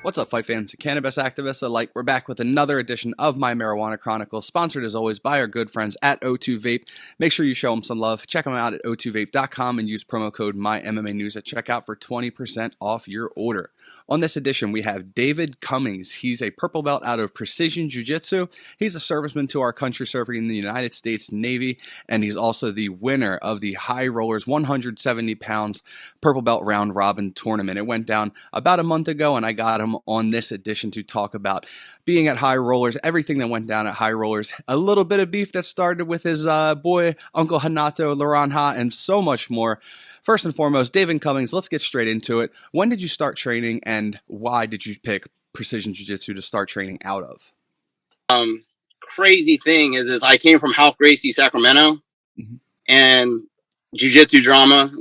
What's up, fight fans and cannabis activists alike? We're back with another edition of My Marijuana Chronicles, sponsored as always by our good friends at O2 Vape. Make sure you show them some love. Check them out at o2vape.com and use promo code MyMMAnews at checkout for 20% off your order. On this edition, we have David Cummings. He's a purple belt out of Precision Jiu-Jitsu. He's a serviceman to our country serving in the United States Navy, and he's also the winner of the High Rollerz 170 pounds purple belt round robin tournament. It went down about a month ago, and I got him on this edition to talk about being at High Rollerz, everything that went down at High Rollerz, a little bit of beef that started with his boy, Uncle Renato Laranja, and so much more. First and foremost, David Cummings, let's get straight into it. When did you start training, and why did you pick Precision Jiu-Jitsu to start training out of? Crazy thing is I came from Half Gracie, Sacramento, and Jiu-Jitsu drama.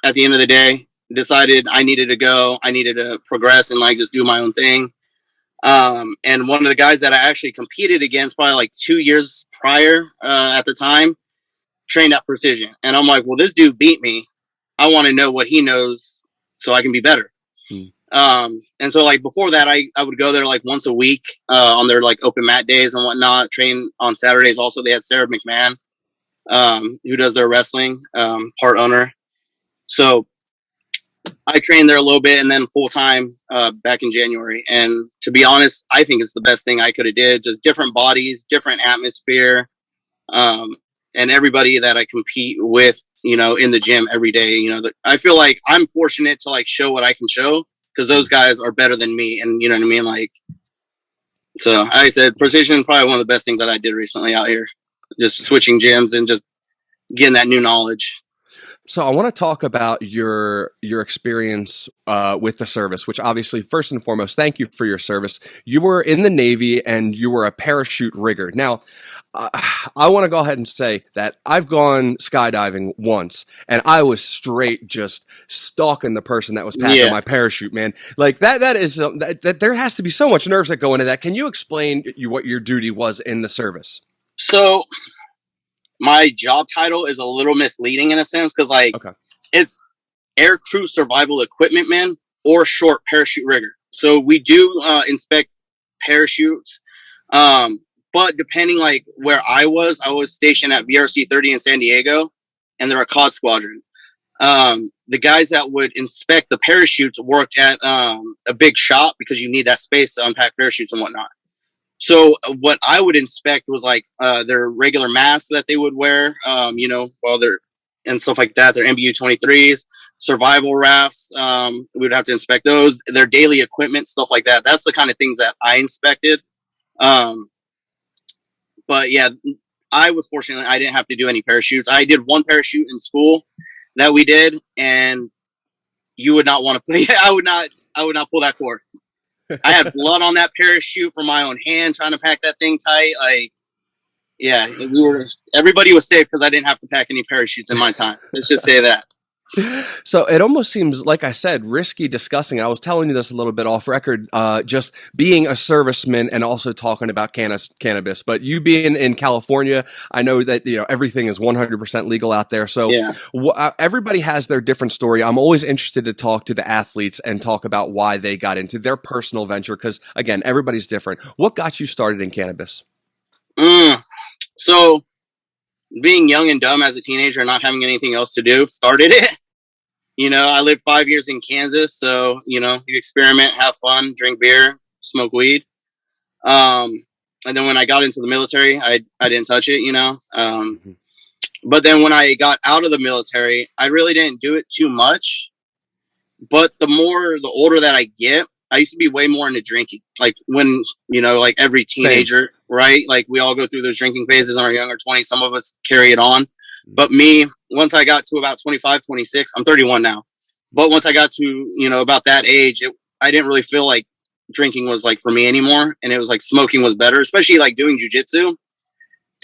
At the end of the day, decided I needed to progress and like just do my own thing. And one of the guys that I actually competed against probably like 2 years prior at the time trained at Precision, and I'm like, well, this dude beat me. I want to know what he knows so I can be better. And so like before that, I would go there like once a week on their like open mat days and whatnot, train on Saturdays. Also, they had Sarah McMahon, who does their wrestling, part owner. So I trained there a little bit and then full time back in January. And to be honest, I think it's the best thing I could have did. Just different bodies, different atmosphere, and everybody that I compete with, you know, in the gym every day. You know, I feel like I'm fortunate to like show what I can show because those guys are better than me. And you know what I mean? Like, so I said Precision, probably one of the best things that I did recently out here, just switching gyms and just getting that new knowledge. So I want to talk about your experience with the service, which obviously, first and foremost, thank you for your service. You were in the Navy and you were a parachute rigger. Now, I want to go ahead and say that I've gone skydiving once, and I was straight just stalking the person that was packing my parachute, man. Like that is that there has to be so much nerves that go into that. Can you explain what your duty was in the service? So my job title is a little misleading in a sense because like it's air crew survival equipment man or short parachute rigger. So we do inspect parachutes. But depending like where I was stationed at VRC 30 in San Diego, and they're a COD squadron. The guys that would inspect the parachutes worked at a big shop because you need that space to unpack parachutes and whatnot. So what I would inspect was like their regular masks that they would wear, you know, while they're and stuff like that. Their MBU 23s, survival rafts. We would have to inspect those, their daily equipment, stuff like that. That's the kind of things that I inspected. But yeah, I was fortunate. I didn't have to do any parachutes. I did one parachute in school that we did, and you would not want to play. I would not pull that cord. I had blood on that parachute from my own hand trying to pack that thing tight. Everybody was safe because I didn't have to pack any parachutes in my time. Let's just say that. So it almost seems, like I said, risky discussing it. I was telling you this a little bit off record, just being a serviceman and also talking about cannabis. But you being in California, I know that, you know, everything is 100% legal out there. So everybody has their different story. I'm always interested to talk to the athletes and talk about why they got into their personal venture. Because again, everybody's different. What got you started in cannabis? So being young and dumb as a teenager and not having anything else to do started it. You know, I lived 5 years in Kansas, so, you know, you experiment, have fun, drink beer, smoke weed. And then when I got into the military, I didn't touch it, you know. But then when I got out of the military, I really didn't do it too much. But the older that I get, I used to be way more into drinking. Like when, you know, like every teenager, right? Like we all go through those drinking phases in our younger 20s. Some of us carry it on. But me, once I got to about 25, 26, I'm 31 now. But once I got to, you know, about that age, I didn't really feel like drinking was like for me anymore. And it was like smoking was better, especially like doing jujitsu.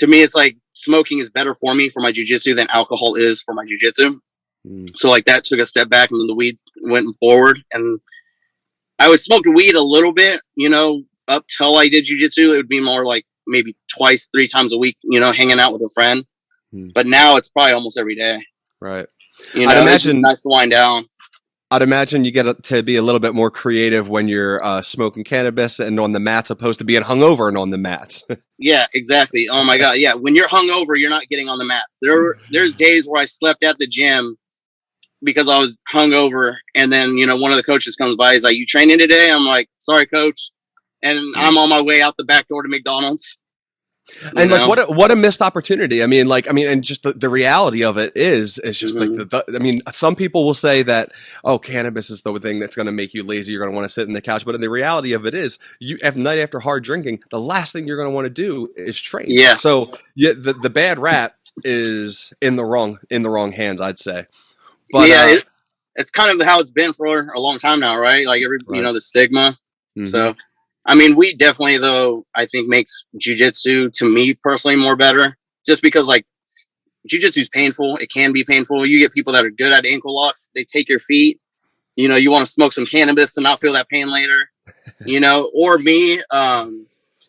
To me, it's like smoking is better for me for my jujitsu than alcohol is for my jujitsu. So like that took a step back and then the weed went forward. And I would smoke weed a little bit, you know, up till I did jujitsu. It would be more like maybe twice, 3 times a week, you know, hanging out with a friend. But now it's probably almost every day. Right. You know, I'd imagine it's nice to wind down. I'd imagine you get to be a little bit more creative when you're smoking cannabis and on the mats, opposed to being hungover and on the mats. Yeah, exactly. Oh my God. Yeah. When you're hungover, you're not getting on the mats. There's days where I slept at the gym because I was hungover. And then, one of the coaches comes by. He's like, "You training today?" I'm like, "Sorry, coach." And I'm on my way out the back door to McDonald's. And like, what a missed opportunity. I mean, and just the reality of it is just like some people will say that, oh, cannabis is the thing that's going to make you lazy. You're going to want to sit in the couch. But in the reality of it is, night after hard drinking, the last thing you're going to want to do is train. Yeah. So the bad rap is in the wrong hands, I'd say. But yeah, it's kind of how it's been for a long time now, right? Like the stigma. Mm-hmm. So. I mean, we definitely, though, I think makes jiu-jitsu, to me personally, more better. Just because, like, jiu-jitsu is painful. It can be painful. You get people that are good at ankle locks. They take your feet. You want to smoke some cannabis to not feel that pain later. Or me, when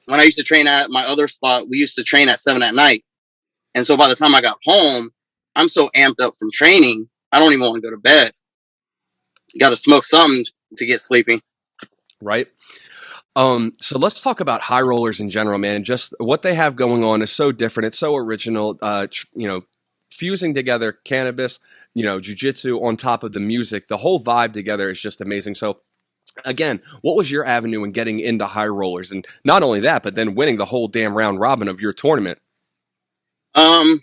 I used to train at my other spot, we used to train at 7 at night. And so by the time I got home, I'm so amped up from training, I don't even want to go to bed. Got to smoke something to get sleepy. Right. So let's talk about High Rollerz in general, man. Just what they have going on is so different. It's so original. Fusing together cannabis, jiu-jitsu on top of the music, the whole vibe together is just amazing. So again, what was your avenue in getting into High Rollerz? And not only that, but then winning the whole damn round robin of your tournament. I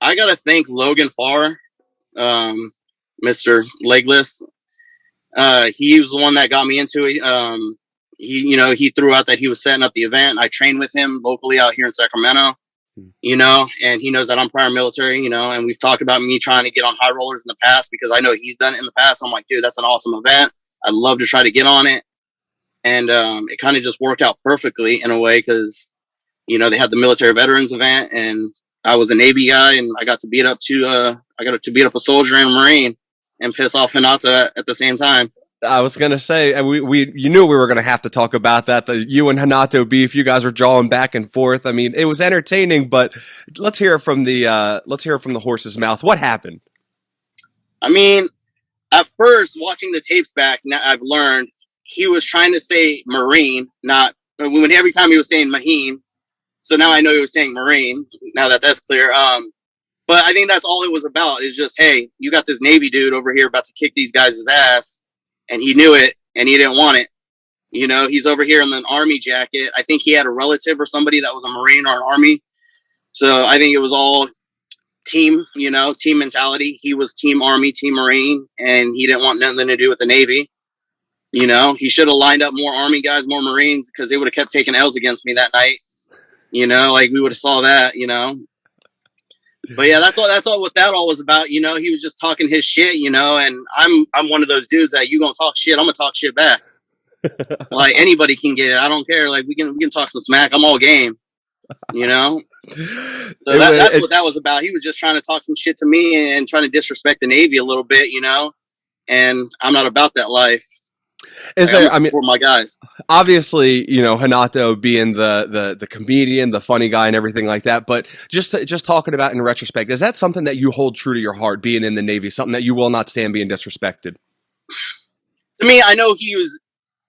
got to thank Logan Farr, Mr. Legless. He was the one that got me into it. He threw out that he was setting up the event. I trained with him locally out here in Sacramento, and he knows that I'm prior military, and we've talked about me trying to get on High Rollerz in the past because I know he's done it in the past. I'm like, dude, that's an awesome event. I'd love to try to get on it. And it kind of just worked out perfectly in a way because, they had the military veterans event and I was a Navy guy and I got to beat up a soldier and a Marine and piss off Hinata at the same time. I was gonna say, you knew we were gonna have to talk about that. The you and Hanato beef, you guys were jawing back and forth. I mean, it was entertaining, but let's hear it from the horse's mouth. What happened? I mean, at first, watching the tapes back, now I've learned he was trying to say Marine, not every time he was saying Maheen. So now I know he was saying Marine. Now that that's clear. But I think that's all it was about. It's just, hey, you got this Navy dude over here about to kick these guys' ass. And he knew it, and he didn't want it. He's over here in an Army jacket. I think he had a relative or somebody that was a Marine or an Army. So I think it was all team, team mentality. He was team Army, team Marine, and he didn't want nothing to do with the Navy. He should have lined up more Army guys, more Marines, because they would have kept taking L's against me that night. Like we would have saw that, But yeah, that's all what that all was about. He was just talking his shit, and I'm one of those dudes that you gonna talk shit, I'm gonna talk shit back. Like anybody can get it. I don't care. Like we can talk some smack. I'm all game. So that's what that was about. He was just trying to talk some shit to me and trying to disrespect the Navy a little bit, and I'm not about that life. For my guys. Obviously, Hanato being the comedian, the funny guy, and everything like that. But just talking about in retrospect, is that something that you hold true to your heart? Being in the Navy, something that you will not stand being disrespected. To me, I know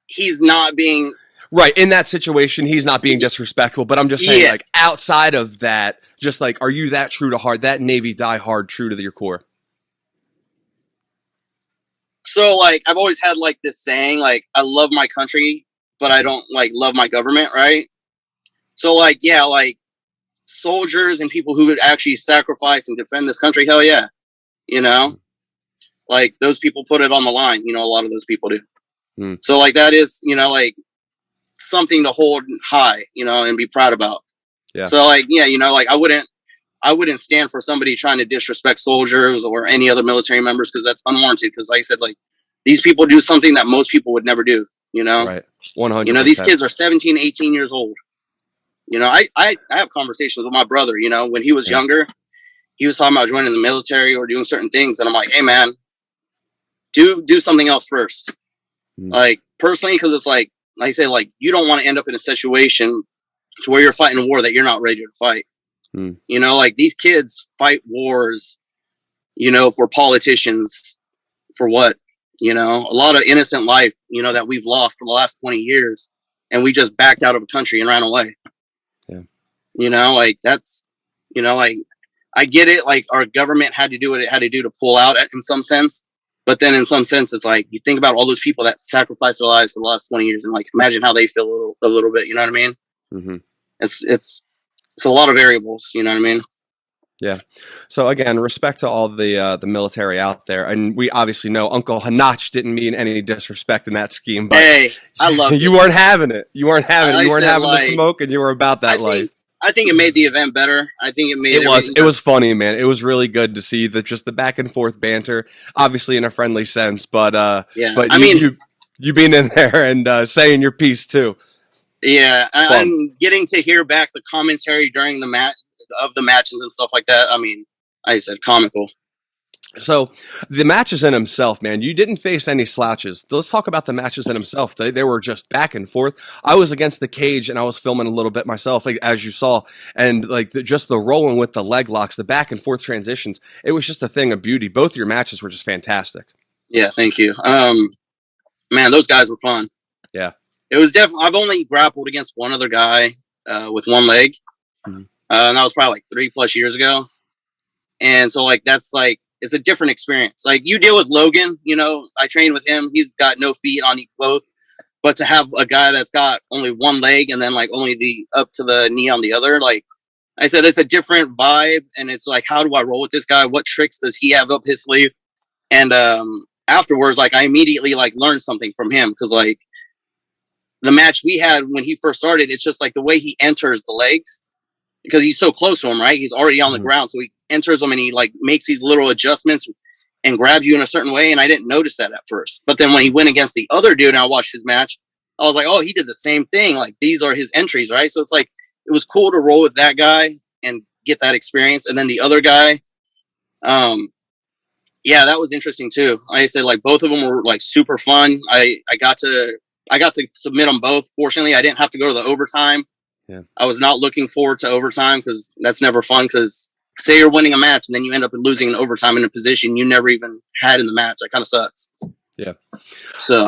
he's not being right in that situation. He's not being disrespectful. But I'm just saying, like outside of that, just like, are you that true to heart? That Navy die hard, true to your core? So, like, I've always had, like, this saying, like, I love my country, but I don't, like, love my government, right? So, like, yeah, like, soldiers and people who would actually sacrifice and defend this country, hell yeah. Like, those people put it on the line, a lot of those people do. So, like, that is, like, something to hold high, and be proud about. Yeah. So, like, yeah, like, I wouldn't stand for somebody trying to disrespect soldiers or any other military members because that's unwarranted. Because like I said, like these people do something that most people would never do, Right. 100%. These kids are 17, 18 years old. I have conversations with my brother, when he was younger, he was talking about joining the military or doing certain things. And I'm like, hey man, do something else first. Like personally, because it's like I say, like, you don't want to end up in a situation to where you're fighting a war that you're not ready to fight. Like these kids fight wars, for politicians, for what? You know, a lot of innocent life, you know, that we've lost for the last 20 years, and we just backed out of a country and ran away. Yeah. You know, like that's, you know, like I get it. Like our government had to do what it had to do to pull out in some sense. But then in some sense, it's like you think about all those people that sacrificed their lives for the last 20 years and like imagine how they feel a little bit. You know what I mean? Mm-hmm. It's a lot of variables. You know what I mean? Yeah. So again, respect to all the military out there, and we obviously know Uncle Hanach didn't mean any disrespect in that scheme. But hey, I love you weren't having it. You weren't having it. You weren't having the smoke, and you were about that life. I think it made the event better. I think it made it was funny, man. It was really good to see just the back and forth banter, obviously in a friendly sense, but yeah. But you being in there and saying your piece too. Yeah, I'm getting to hear back the commentary during the matches and stuff like that. I mean, I said comical. So the matches in himself, man, you didn't face any slouches. Let's talk about the matches in himself. They were just back and forth. I was against the cage and I was filming a little bit myself, like, as you saw, and like just the rolling with the leg locks, the back and forth transitions. It was just a thing of beauty. Both your matches were just fantastic. Yeah, thank you. Man, those guys were fun. Yeah, it was definitely. I've only grappled against one other guy with one leg, and that was probably like 3+ years ago. And so like that's like. It's a different experience. Like you deal with Logan, you know, I train with him. He's got no feet on both. But to have a guy that's got only one leg and then like only the up to the knee on the other, like I said, it's a different vibe. And it's like, how do I roll with this guy? What tricks does he have up his sleeve? And afterwards, like I immediately like learned something from him because like the match we had when he first started, it's just like the way he enters the legs. Because he's so close to him, right? He's already on the ground. So he enters them and he like makes these little adjustments and grabs you in a certain way. And I didn't notice that at first. But then when he went against the other dude and I watched his match, I was like, oh, he did the same thing. Like these are his entries, right? So it's like, it was cool to roll with that guy and get that experience. And then the other guy, yeah, that was interesting too. Like I said, like both of them were like super fun. I got to submit them both. Fortunately, I didn't have to go to the overtime. Yeah. I was not looking forward to overtime because that's never fun. Because say you're winning a match and then you end up losing in overtime in a position you never even had in the match. That kind of sucks. Yeah. So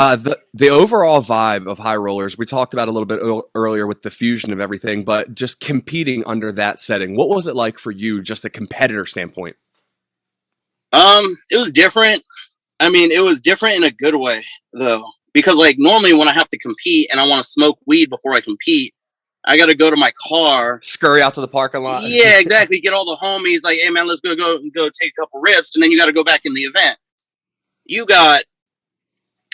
the overall vibe of High Rollerz, we talked about a little bit earlier with the fusion of everything, but just competing under that setting, what was it like for you, just a competitor standpoint? It was different. I mean, it was different in a good way though, because like normally when I have to compete and I want to smoke weed before I compete, I got to go to my car, scurry out to the parking lot. Yeah, exactly. Get all the homies like, hey man, let's go take a couple rips. And then you got to go back in the event. You got,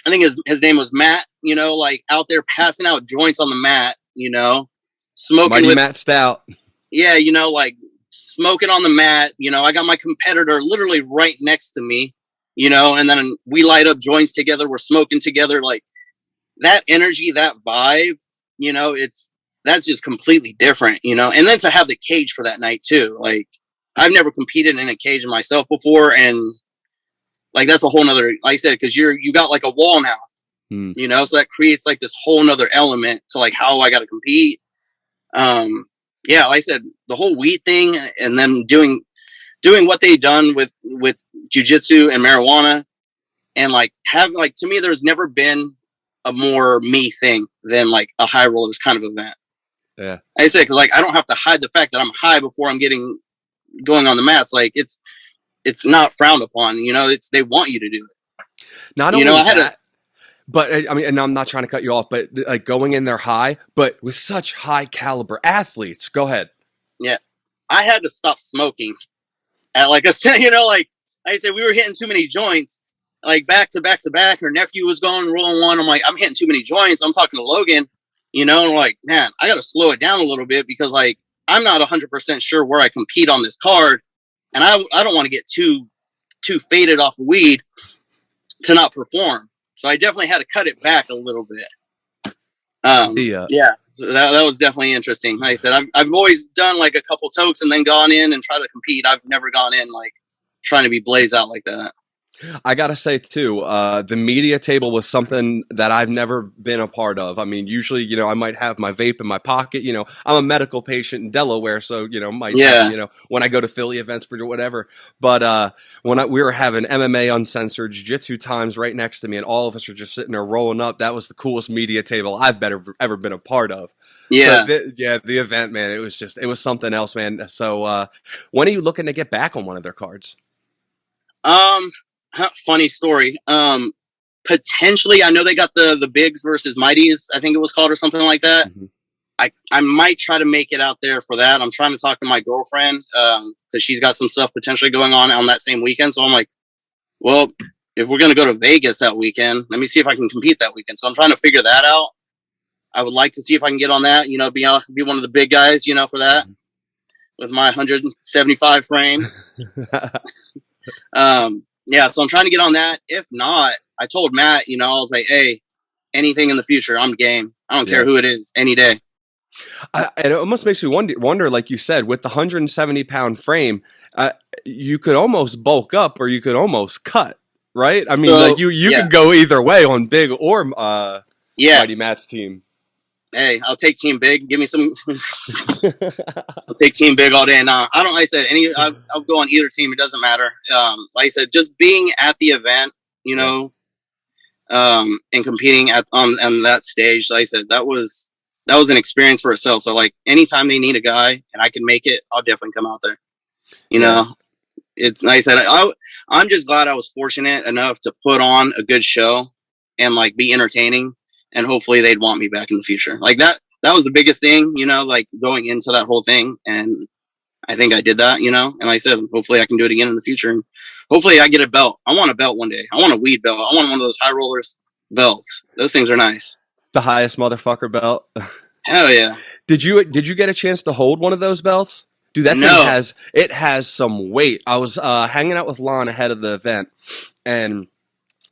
I think his name was Matt, you know, like out there passing out joints on the mat, you know, smoking Mighty with Matt Stout. Yeah. You know, like smoking on the mat, you know, I got my competitor literally right next to me, you know, and then we light up joints together. We're smoking together. Like that energy, that vibe, you know, that's just completely different, you know? And then to have the cage for that night too. Like I've never competed in a cage myself before. And like, that's a whole nother, like I said, cause you got like a wall now, you know? So that creates like this whole nother element to like how I got to compete. Yeah, like I said, the whole weed thing and them doing what they done with jiu-jitsu and marijuana and like to me, there's never been a more me thing than like a High Rollerz kind of event. Yeah, I say because like I don't have to hide the fact that I'm high before I'm going on the mats. Like it's not frowned upon. You know, they want you to do it. Not only that, but I mean, and I'm not trying to cut you off, but like going in there high, but with such high caliber athletes. Go ahead. Yeah, I had to stop smoking. At like I said, you know, like I said, we were hitting too many joints, like back to back to back. Her nephew was rolling one. I'm like, I'm hitting too many joints. I'm talking to Logan. You know, and I'm like, man, I got to slow it down a little bit because like, I'm not 100% sure where I compete on this card. And I don't want to get too faded off of weed to not perform. So I definitely had to cut it back a little bit. Yeah, so that was definitely interesting. Like I said, I've always done like a couple tokes and then gone in and try to compete. I've never gone in like trying to be blazed out like that. I gotta say too, the media table was something that I've never been a part of. I mean, usually, I might have my vape in my pocket. I'm a medical patient in Delaware, so might have, Yeah. when I go to Philly events for whatever. But when we were having MMA uncensored jiu-jitsu times right next to me, and all of us are just sitting there rolling up, that was the coolest media table I've ever been a part of. Yeah. So the event, man, it was something else, man. So when are you looking to get back on one of their cards? Funny story. Potentially, I know they got the Bigs versus Mighties, I think it was called, or something like that. Mm-hmm. I might try to make it out there for that. I'm trying to talk to my girlfriend because she's got some stuff potentially going on that same weekend. So I'm like, well, if we're going to go to Vegas that weekend, let me see if I can compete that weekend. So I'm trying to figure that out. I would like to see if I can get on that, be one of the big guys, for that with my 175 frame. Yeah, so I'm trying to get on that. If not, I told Matt, I was like, hey, anything in the future, I'm game. I don't care who it is, any day. It almost makes me wonder, like you said, with the 170-pound frame, you could almost bulk up or you could almost cut, right? I mean, like you could go either way on Big or Mighty Matt's team. Hey, I'll take Team Big. Give me some. I'll take Team Big all day. And I don't. Like I said, I'll go on either team. It doesn't matter. Like I said, just being at the event, and competing on that stage. Like I said, that was an experience for itself. So like anytime they need a guy and I can make it, I'll definitely come out there. Like I said, I'm just glad I was fortunate enough to put on a good show and like be entertaining, and hopefully they'd want me back in the future. Like that was the biggest thing, like going into that whole thing. And I think I did that, and like I said, hopefully I can do it again in the future. And hopefully I get a belt. I want a belt one day. I want a weed belt. I want one of those High Rollerz belts. Those things are nice. The highest motherfucker belt. Hell yeah. Did you get a chance to hold one of those belts? Dude, that thing has some weight. I was hanging out with Lon ahead of the event, and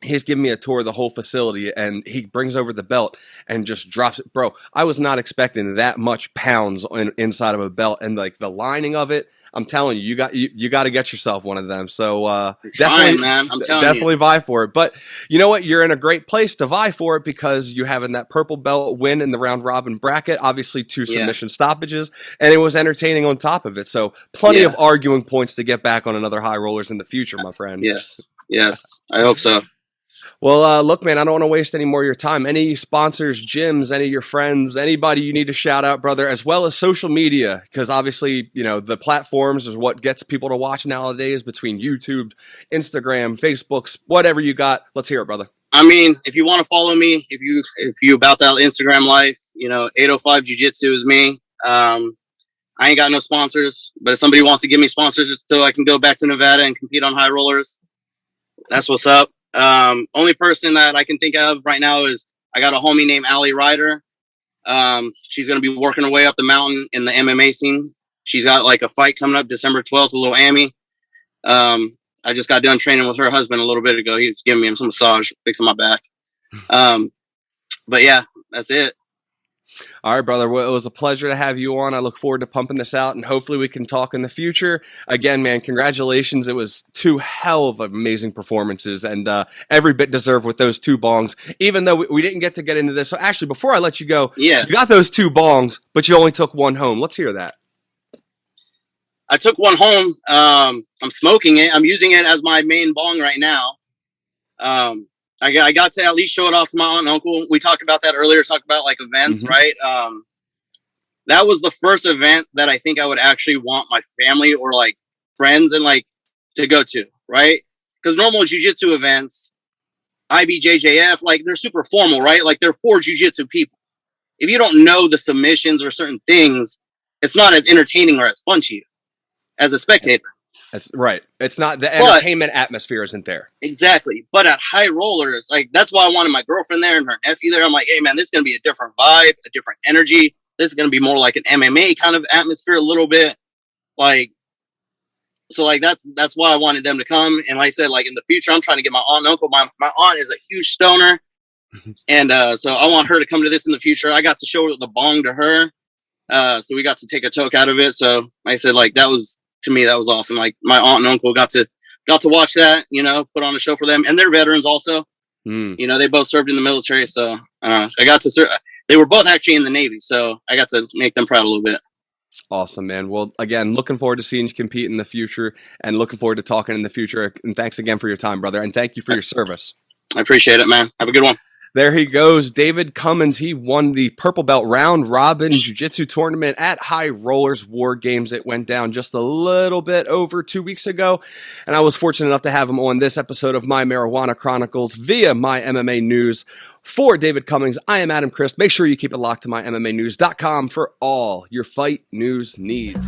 he's giving me a tour of the whole facility, and he brings over the belt and just drops it. Bro, I was not expecting that much pounds inside of a belt, and like the lining of it. I'm telling you, you got to get yourself one of them. So definitely, man. I'm telling definitely vie for it. But you know what? You're in a great place to vie for it because you having that purple belt win in the round robin bracket. Obviously, 2 submission stoppages, and it was entertaining on top of it. So plenty of arguing points to get back on another High Rollerz in the future, my friend. Yes, I hope so. Well, look, man, I don't want to waste any more of your time. Any sponsors, gyms, any of your friends, anybody you need to shout out, brother, as well as social media, because obviously, the platforms is what gets people to watch nowadays between YouTube, Instagram, Facebook, whatever you got. Let's hear it, brother. I mean, if you want to follow me, if you about that Instagram life, 805 Jiu-Jitsu is me. I ain't got no sponsors, but if somebody wants to give me sponsors just so I can go back to Nevada and compete on High Rollerz, that's what's up. Only person that I can think of right now is I got a homie named Allie Ryder. She's going to be working her way up the mountain in the MMA scene. She's got like a fight coming up December 12th with Lil Amy. I just got done training with her husband a little bit ago. He was giving me some massage, fixing my back. But yeah, that's it. All right, brother. Well, it was a pleasure to have you on. I look forward to pumping this out, and hopefully we can talk in the future. Again, man, congratulations. It was 2 hell of amazing performances, and every bit deserved with those 2 bongs, even though we didn't get to get into this. So actually, before I let you go, you got those 2 bongs, but you only took 1 home. Let's hear that. I took 1 home. I'm smoking it. I'm using it as my main bong right now. I got to at least show it off to my aunt and uncle. We talked about that earlier, talked about like events, right? That was the first event that I think I would actually want my family or like friends and like to go to, right? Because normal jiu-jitsu events, IBJJF, like they're super formal, right? Like they're for jiu-jitsu people. If you don't know the submissions or certain things, it's not as entertaining or as fun to you as a spectator. That's right. It's not the entertainment atmosphere isn't there. Exactly. But at High Rollerz, like that's why I wanted my girlfriend there and her nephew there. I'm like, hey man, this is gonna be a different vibe, a different energy. This is gonna be more like an MMA kind of atmosphere a little bit. Like so like that's why I wanted them to come. And like I said, like in the future, I'm trying to get my aunt and uncle. My aunt is a huge stoner. And so I want her to come to this in the future. I got to show the bong to her. So we got to take a toke out of it. So like I said, like that was to me, that was awesome. Like my aunt and uncle got to got to watch that, put on a show for them, and they're veterans also. They both served in the military, so I got to serve. They were both actually in the Navy, so I got to make them proud a little bit. Awesome, man. Well, again, looking forward to seeing you compete in the future, and looking forward to talking in the future. And thanks again for your time, brother, and thank you for your service. I appreciate it, man. Have a good one. There he goes, David Cummings. He won the Purple Belt Round Robin Jiu-Jitsu tournament at High Rollerz War Games. It went down just a little bit over 2 weeks ago, and I was fortunate enough to have him on this episode of My Marijuana Chronicles via My MMA News. For David Cummings, I am Adam Christ. Make sure you keep it locked to MyMMAnews.com for all your fight news needs.